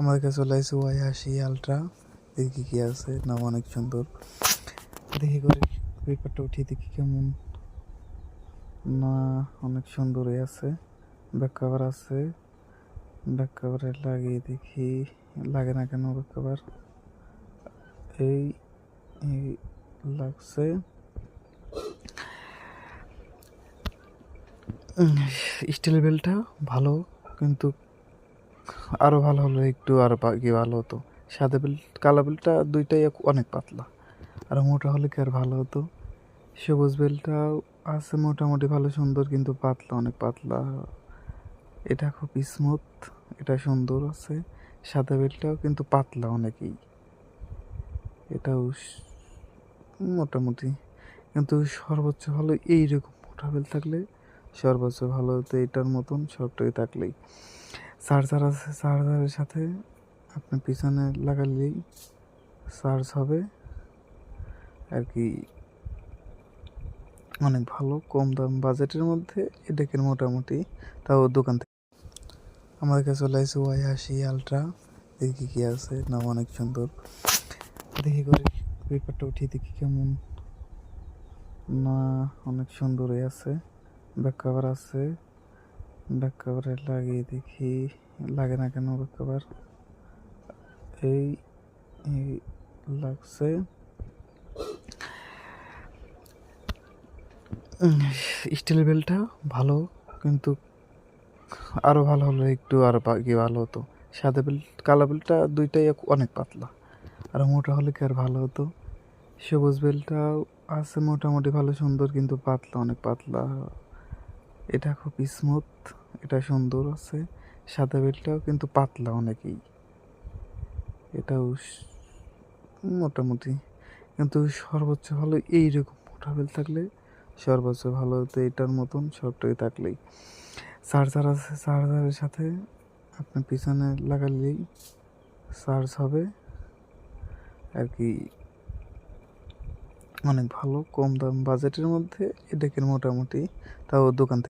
আমার কাছে চলে আসছে Y80 আলট্রা। দেখি কি আছে, নাম অনেক সুন্দর। দেখি করে পেপারটা উঠিয়ে দেখি কেমন। না, অনেক সুন্দরই আছে। ব্যাক কভার আছে, ব্যাক কভারে লাগিয়ে দেখি লাগে না কেন। ব্যাক কভার এই এই লাগছে। স্টিল বেলটা ভালো, কিন্তু আরো ভালো হলো, একটু আরো কি ভালো হতো। সাদা বেল্ট কালো বেল্টটা দুইটাই অনেক পাতলা, আর মোটা হলে কি আর ভালো হতো। সবুজ বেল্টটাও আছে মোটামুটি ভালো সুন্দর, কিন্তু পাতলা, অনেক পাতলা। এটা খুব স্মুথ, এটা সুন্দর আছে। সাদা বেল্টটাও কিন্তু পাতলা অনেকই, এটাও মোটামুটি। কিন্তু সর্বোচ্চ ভালো এইরকম মোটা বেল্ট থাকলে সর্বোচ্চ ভালো হতো, এটার মতন সবটাই থাকলেই। চার্জার আছে, চার্জারের সাথে আপনি পিছনে লাগালেই চার্জ হবে আর কি। অনেক ভালো, কম দাম বাজেটের মধ্যে এটাকে মোটামুটি। তাও দোকান থেকে আমার কাছে চলে আসছে Y80 আলট্রা। দেখি কি আছে, নাম অনেক সুন্দর। দেখি করে পেপারটা উঠিয়ে দেখি কেমন। না, অনেক সুন্দরই আছে। ব্যাক কভার আছে, ব্যাক কভারে লাগিয়ে দেখি লাগে না কেন। ব্যাক কভার এই এই লাগছে। স্টিল বেলটা ভালো, কিন্তু আরো ভালো হলো, একটু আরো কি ভালো হতো। সাদা বেল্ট কালো বেল্টটা দুইটাই অনেক পাতলা, আর মোটা হলে কি আর ভালো হতো। সবুজ বেল্টটাও আছে মোটামুটি ভালো সুন্দর, কিন্তু পাতলা, অনেক পাতলা। এটা খুব স্মুথ, এটা সুন্দর আছে। সাদা বেল্টটাও কিন্তু পাতলা অনেকই, এটাও মোটামুটি। কিন্তু সর্বোচ্চ ভালো এইরকম মোটা বেল্ট থাকলে সর্বোচ্চ ভালো হতো, এটার মতন সবটাই থাকলেই। চার্জার আছে, চার্জারের সাথে আপনি পিছনে লাগালেই চার্জ হবে আর কি। অনেক ভালো, কম দাম বাজেটের মধ্যে এটাকে মোটামুটি। তাও দোকান থেকে